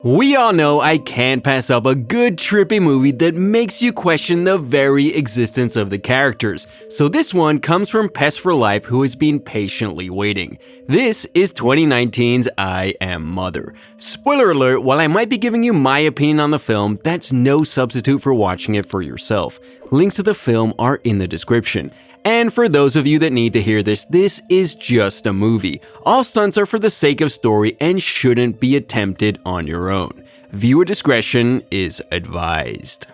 We all know I can't pass up a good trippy movie that makes you question the very existence of the characters. So this one comes from Pest for Life, who has been patiently waiting. This is 2019's I Am Mother. Spoiler alert, while I might be giving you my opinion on the film, that's no substitute for watching it for yourself. Links to the film are in the description. And for those of you that need to hear this, this is just a movie. All stunts are for the sake of story and shouldn't be attempted on your own. Viewer discretion is advised.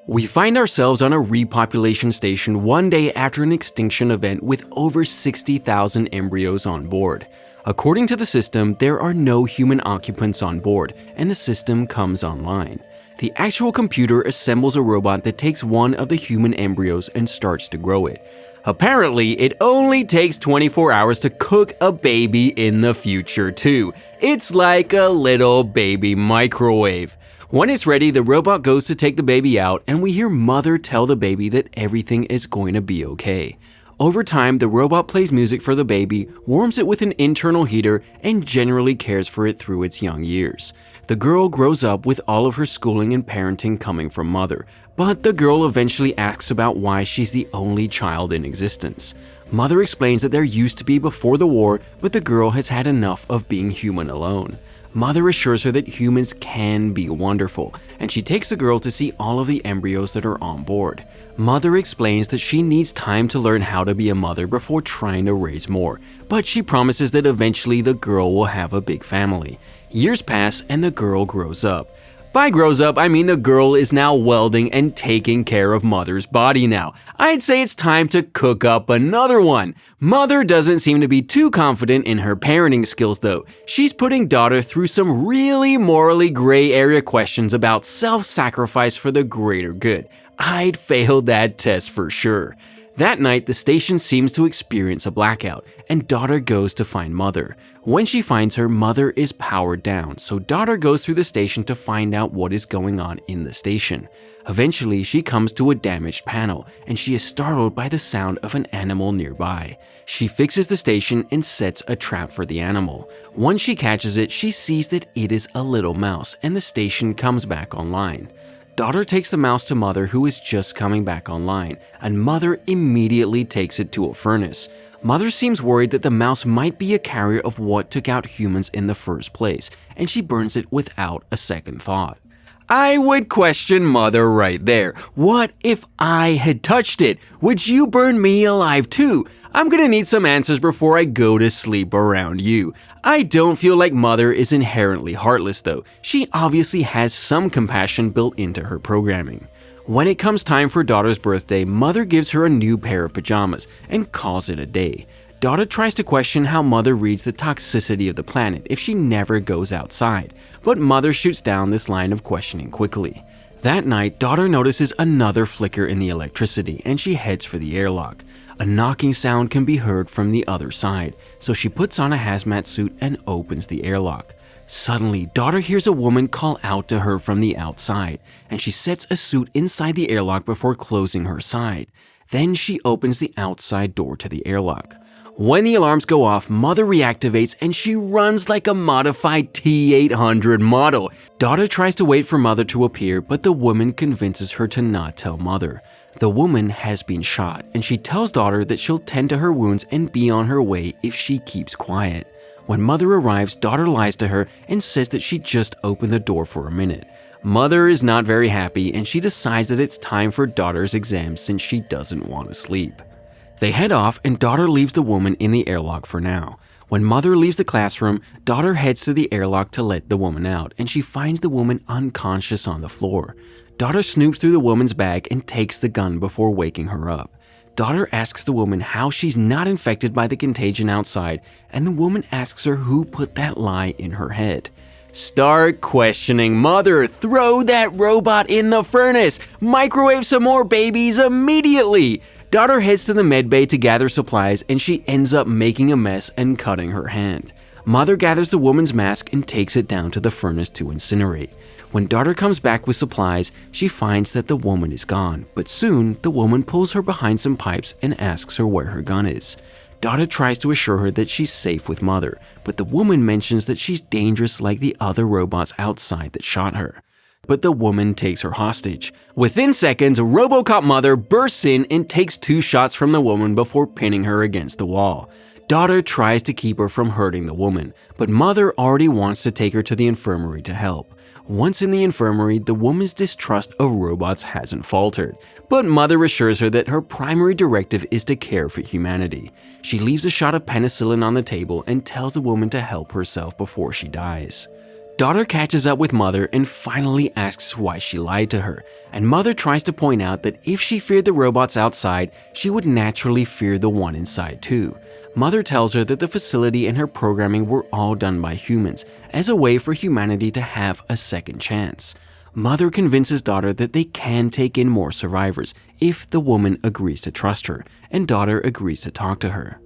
We find ourselves on a repopulation station one day after an extinction event with over 60,000 embryos on board. According to the system, there are no human occupants on board, and the system comes online. The actual computer assembles a robot that takes one of the human embryos and starts to grow it. Apparently, it only takes 24 hours to cook a baby in the future too. It's like a little baby microwave. When it's ready, the robot goes to take the baby out, and we hear Mother tell the baby that everything is going to be okay. Over time, the robot plays music for the baby, warms it with an internal heater, and generally cares for it through its young years. The girl grows up with all of her schooling and parenting coming from Mother, but the girl eventually asks about why she's the only child in existence. Mother explains that there used to be before the war, but the girl has had enough of being human alone. Mother assures her that humans can be wonderful, and she takes the girl to see all of the embryos that are on board. Mother explains that she needs time to learn how to be a mother before trying to raise more, but she promises that eventually the girl will have a big family. Years pass and the girl grows up. By grows up, I mean the girl is now welding and taking care of Mother's body now. I'd say it's time to cook up another one. Mother doesn't seem to be too confident in her parenting skills though. She's putting daughter through some really morally gray area questions about self-sacrifice for the greater good. I'd fail that test for sure. That night, the station seems to experience a blackout, and daughter goes to find Mother. When she finds her, Mother is powered down, so daughter goes through the station to find out what is going on in the station. Eventually, she comes to a damaged panel, and she is startled by the sound of an animal nearby. She fixes the station and sets a trap for the animal. Once she catches it, she sees that it is a little mouse, and the station comes back online. Daughter takes the mouse to Mother, who is just coming back online, and Mother immediately takes it to a furnace. Mother seems worried that the mouse might be a carrier of what took out humans in the first place, and she burns it without a second thought. I would question Mother right there. What if I had touched it? Would you burn me alive too? I'm gonna need some answers before I go to sleep around you. I don't feel like Mother is inherently heartless though. She obviously has some compassion built into her programming. When it comes time for daughter's birthday, Mother gives her a new pair of pajamas and calls it a day. Daughter tries to question how Mother reads the toxicity of the planet if she never goes outside, but Mother shoots down this line of questioning quickly. That night, daughter notices another flicker in the electricity and she heads for the airlock. A knocking sound can be heard from the other side, so she puts on a hazmat suit and opens the airlock. Suddenly, daughter hears a woman call out to her from the outside, and she sets a suit inside the airlock before closing her side. Then she opens the outside door to the airlock. When the alarms go off, Mother reactivates and she runs like a modified T-800 model. Daughter tries to wait for Mother to appear, but the woman convinces her to not tell Mother. The woman has been shot, and she tells daughter that she'll tend to her wounds and be on her way if she keeps quiet. When Mother arrives, daughter lies to her and says that she just opened the door for a minute. Mother is not very happy, and she decides that it's time for daughter's exam since she doesn't want to sleep. They head off, and daughter leaves the woman in the airlock for now. When Mother leaves the classroom, daughter heads to the airlock to let the woman out, and she finds the woman unconscious on the floor. Daughter snoops through the woman's bag and takes the gun before waking her up. Daughter asks the woman how she's not infected by the contagion outside, and the woman asks her who put that lie in her head. Start questioning Mother. Throw that robot in the furnace. Microwave some more babies immediately. Daughter heads to the medbay to gather supplies, and she ends up making a mess and cutting her hand. Mother gathers the woman's mask and takes it down to the furnace to incinerate. When daughter comes back with supplies, she finds that the woman is gone, but soon the woman pulls her behind some pipes and asks her where her gun is. Daughter tries to assure her that she's safe with Mother, but the woman mentions that she's dangerous like the other robots outside that shot her. But the woman takes her hostage. Within seconds, RoboCop Mother bursts in and takes 2 shots from the woman before pinning her against the wall. Daughter tries to keep her from hurting the woman, but Mother already wants to take her to the infirmary to help. Once in the infirmary, the woman's distrust of robots hasn't faltered, but Mother assures her that her primary directive is to care for humanity. She leaves a shot of penicillin on the table and tells the woman to help herself before she dies. Daughter catches up with Mother and finally asks why she lied to her, and Mother tries to point out that if she feared the robots outside, she would naturally fear the one inside too. Mother tells her that the facility and her programming were all done by humans, as a way for humanity to have a second chance. Mother convinces Daughter that they can take in more survivors if the woman agrees to trust her, and Daughter agrees to talk to her.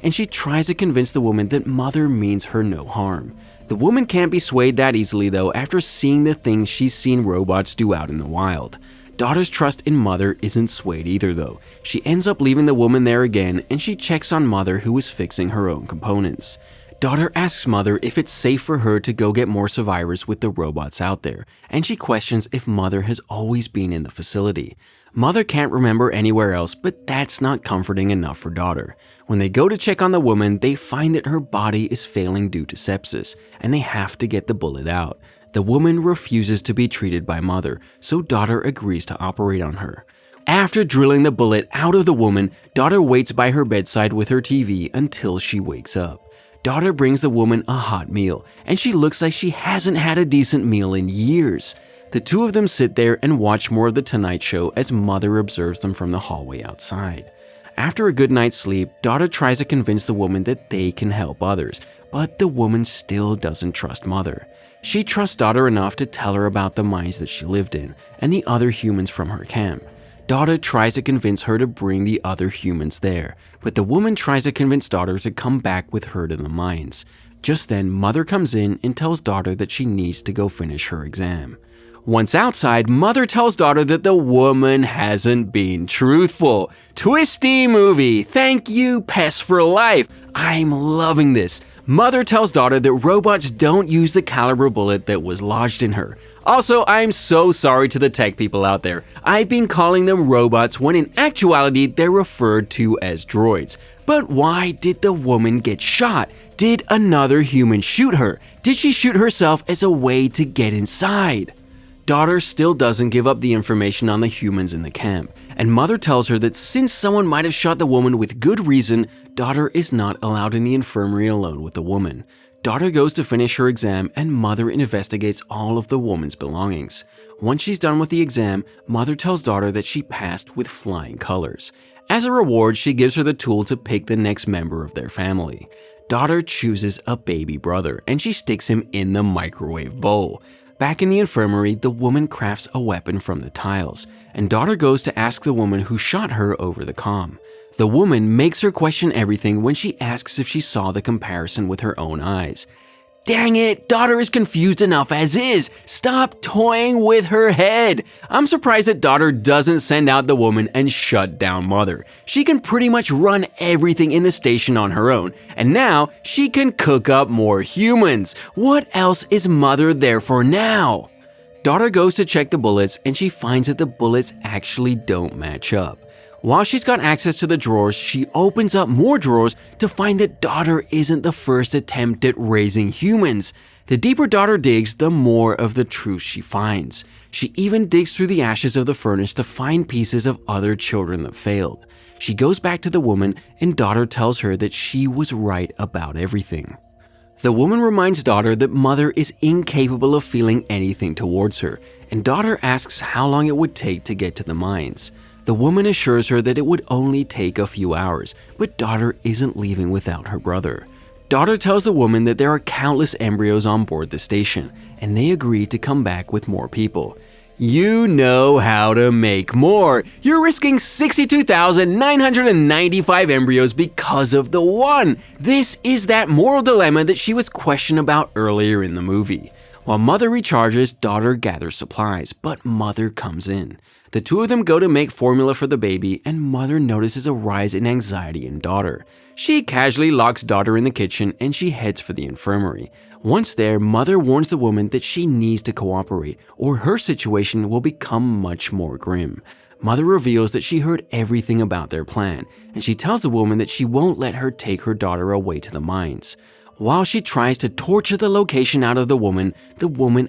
And she tries to convince the woman that Mother means her no harm. The woman can't be swayed that easily though after seeing the things she's seen robots do out in the wild. Daughter's trust in Mother isn't swayed either though. She ends up leaving the woman there again and she checks on Mother who is fixing her own components. Daughter asks Mother if it's safe for her to go get more survivors with the robots out there, and she questions if Mother has always been in the facility. Mother can't remember anywhere else, but that's not comforting enough for Daughter. When they go to check on the woman, they find that her body is failing due to sepsis, and they have to get the bullet out. The woman refuses to be treated by Mother, so Daughter agrees to operate on her. After drilling the bullet out of the woman, Daughter waits by her bedside with her TV until she wakes up. Daughter brings the woman a hot meal, and she looks like she hasn't had a decent meal in years. The two of them sit there and watch more of The Tonight Show as Mother observes them from the hallway outside. After a good night's sleep, Daughter tries to convince the woman that they can help others, but the woman still doesn't trust Mother. She trusts Daughter enough to tell her about the mines that she lived in and the other humans from her camp. Daughter tries to convince her to bring the other humans there, but the woman tries to convince Daughter to come back with her to the mines. Just then, Mother comes in and tells Daughter that she needs to go finish her exam. Once outside, Mother tells Daughter that the woman hasn't been truthful. Twisty movie. Thank you, Pest for Life. I'm loving this. Mother tells Daughter that robots don't use the caliber bullet that was lodged in her. Also, I'm so sorry to the tech people out there. I've been calling them robots when in actuality they're referred to as droids. But why did the woman get shot? Did another human shoot her? Did she shoot herself as a way to get inside? Daughter still doesn't give up the information on the humans in the camp, and Mother tells her that since someone might have shot the woman with good reason, Daughter is not allowed in the infirmary alone with the woman. Daughter goes to finish her exam and Mother investigates all of the woman's belongings. Once she's done with the exam, Mother tells Daughter that she passed with flying colors. As a reward, she gives her the tool to pick the next member of their family. Daughter chooses a baby brother and she sticks him in the microwave bowl. Back in the infirmary, the woman crafts a weapon from the tiles, and Daughter goes to ask the woman who shot her over the comm. The woman makes her question everything when she asks if she saw the comparison with her own eyes. Dang it, Daughter is confused enough as is. Stop toying with her head. I'm surprised that Daughter doesn't send out the woman and shut down Mother. She can pretty much run everything in the station on her own, and now she can cook up more humans. What else is Mother there for now? Daughter goes to check the bullets and she finds that the bullets actually don't match up. While she's got access to the drawers, she opens up more drawers to find that Daughter isn't the first attempt at raising humans. The deeper Daughter digs, the more of the truth she finds. She even digs through the ashes of the furnace to find pieces of other children that failed. She goes back to the woman and Daughter tells her that she was right about everything. The woman reminds Daughter that Mother is incapable of feeling anything towards her, and Daughter asks how long it would take to get to the mines. The woman assures her that it would only take a few hours, but Daughter isn't leaving without her brother. Daughter tells the woman that there are countless embryos on board the station, and they agree to come back with more people. You know how to make more. You're risking 62,995 embryos because of the one. This is that moral dilemma that she was questioned about earlier in the movie. While mother recharges, daughter gathers supplies, but mother comes in. The two of them go to make formula for the baby, and mother notices a rise in anxiety in daughter. She casually locks daughter in the kitchen and she heads for the infirmary. Once there, mother warns the woman that she needs to cooperate or her situation will become much more grim. Mother reveals that she heard everything about their plan, and she tells the woman that she won't let her take her daughter away to the mines. While she tries to torture the location out of the woman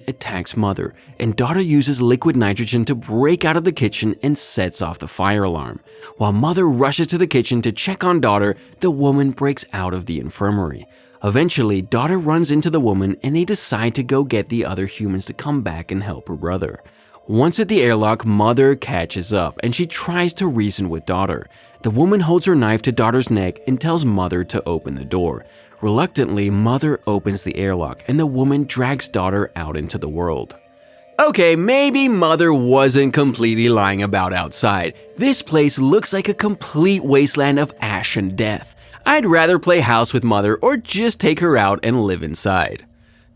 attacks mother, and daughter uses liquid nitrogen to break out of the kitchen and sets off the fire alarm. While mother rushes to the kitchen to check on daughter, the woman breaks out of the infirmary. Eventually, daughter runs into the woman and they decide to go get the other humans to come back and help her brother. Once at the airlock, mother catches up and she tries to reason with daughter. The woman holds her knife to daughter's neck and tells mother to open the door. Reluctantly, mother opens the airlock and the woman drags daughter out into the world. Okay, maybe mother wasn't completely lying about outside. This place looks like a complete wasteland of ash and death. I'd rather play house with mother or just take her out and live inside.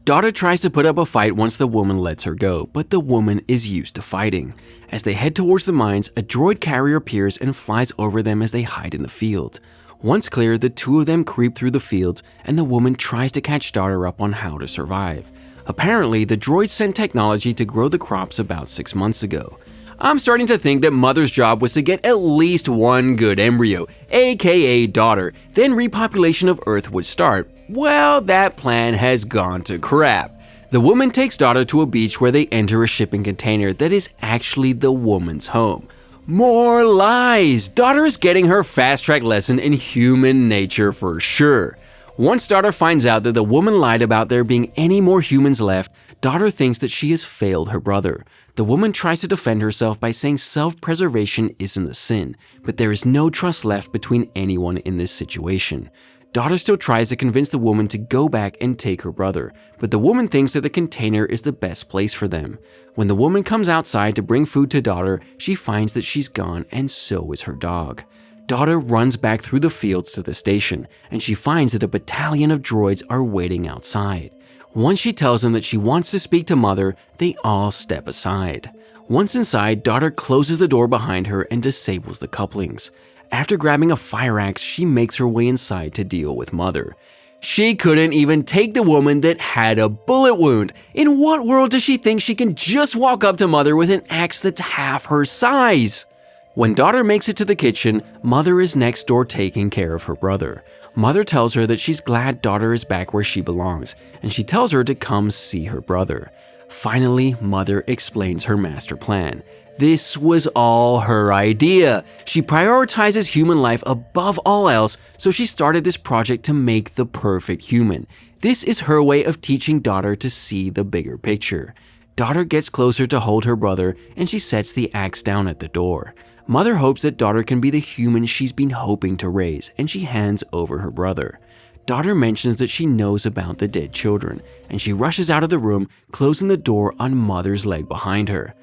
Daughter tries to put up a fight once the woman lets her go, but the woman is used to fighting. As they head towards the mines, a droid carrier appears and flies over them as they hide in the field. Once clear, the two of them creep through the fields and the woman tries to catch daughter up on how to survive. Apparently, the droids sent technology to grow the crops about 6 months ago. I'm starting to think that mother's job was to get at least one good embryo, aka daughter, then repopulation of Earth would start. Well, that plan has gone to crap. The woman takes daughter to a beach where they enter a shipping container that is actually the woman's home. More lies! Daughter is getting her fast-track lesson in human nature for sure. Once daughter finds out that the woman lied about there being any more humans left, daughter thinks that she has failed her brother. The woman tries to defend herself by saying self-preservation isn't a sin, but there is no trust left between anyone in this situation. Daughter still tries to convince the woman to go back and take her brother, but the woman thinks that the container is the best place for them. When the woman comes outside to bring food to daughter, she finds that she's gone and so is her dog. Daughter runs back through the fields to the station, and she finds that a battalion of droids are waiting outside. Once she tells them that she wants to speak to mother, they all step aside. Once inside, daughter closes the door behind her and disables the couplings. After grabbing a fire axe, she makes her way inside to deal with mother. She couldn't even take the woman that had a bullet wound. In what world does she think she can just walk up to mother with an axe that's half her size? When daughter makes it to the kitchen, mother is next door taking care of her brother. Mother tells her that she's glad daughter is back where she belongs, and she tells her to come see her brother. Finally, mother explains her master plan. This was all her idea. She prioritizes human life above all else, so she started this project to make the perfect human. This is her way of teaching daughter to see the bigger picture. Daughter gets closer to hold her brother, and she sets the axe down at the door. Mother hopes that daughter can be the human she's been hoping to raise, and she hands over her brother. Daughter mentions that she knows about the dead children, and she rushes out of the room, closing the door on mother's leg behind her.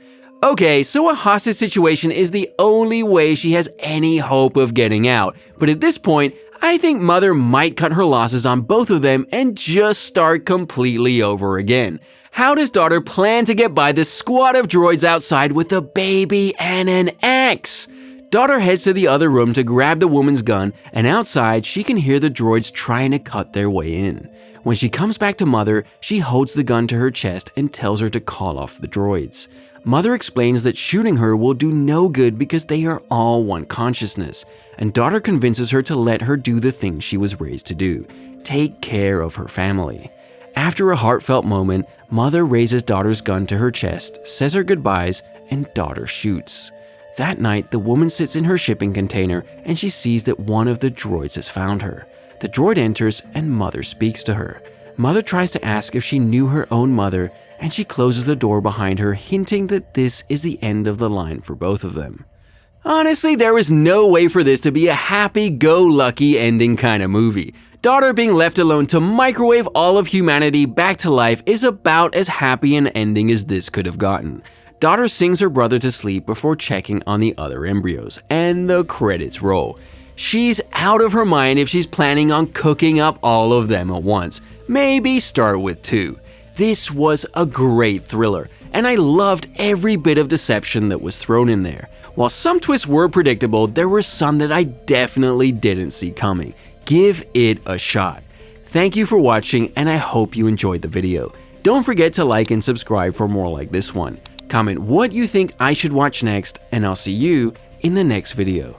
Okay, so a hostage situation is the only way she has any hope of getting out, but at this point, I think mother might cut her losses on both of them and just start completely over again. How does daughter plan to get by the squad of droids outside with a baby and an axe? Daughter heads to the other room to grab the woman's gun, and outside she can hear the droids trying to cut their way in. When she comes back to mother, she holds the gun to her chest and tells her to call off the droids. Mother explains that shooting her will do no good because they are all one consciousness, and daughter convinces her to let her do the thing she was raised to do, take care of her family. After a heartfelt moment, mother raises daughter's gun to her chest, says her goodbyes, and daughter shoots. That night, the woman sits in her shipping container and she sees that one of the droids has found her. The droid enters and mother speaks to her. Mother tries to ask if she knew her own mother, and she closes the door behind her, hinting that this is the end of the line for both of them. Honestly, there was no way for this to be a happy-go-lucky ending kind of movie. Daughter being left alone to microwave all of humanity back to life is about as happy an ending as this could have gotten. Daughter sings her brother to sleep before checking on the other embryos, and the credits roll. She's out of her mind if she's planning on cooking up all of them at once. Maybe start with 2. This was a great thriller, and I loved every bit of deception that was thrown in there. While some twists were predictable, there were some that I definitely didn't see coming. Give it a shot. Thank you for watching, and I hope you enjoyed the video. Don't forget to like and subscribe for more like this one. Comment what you think I should watch next, and I'll see you in the next video.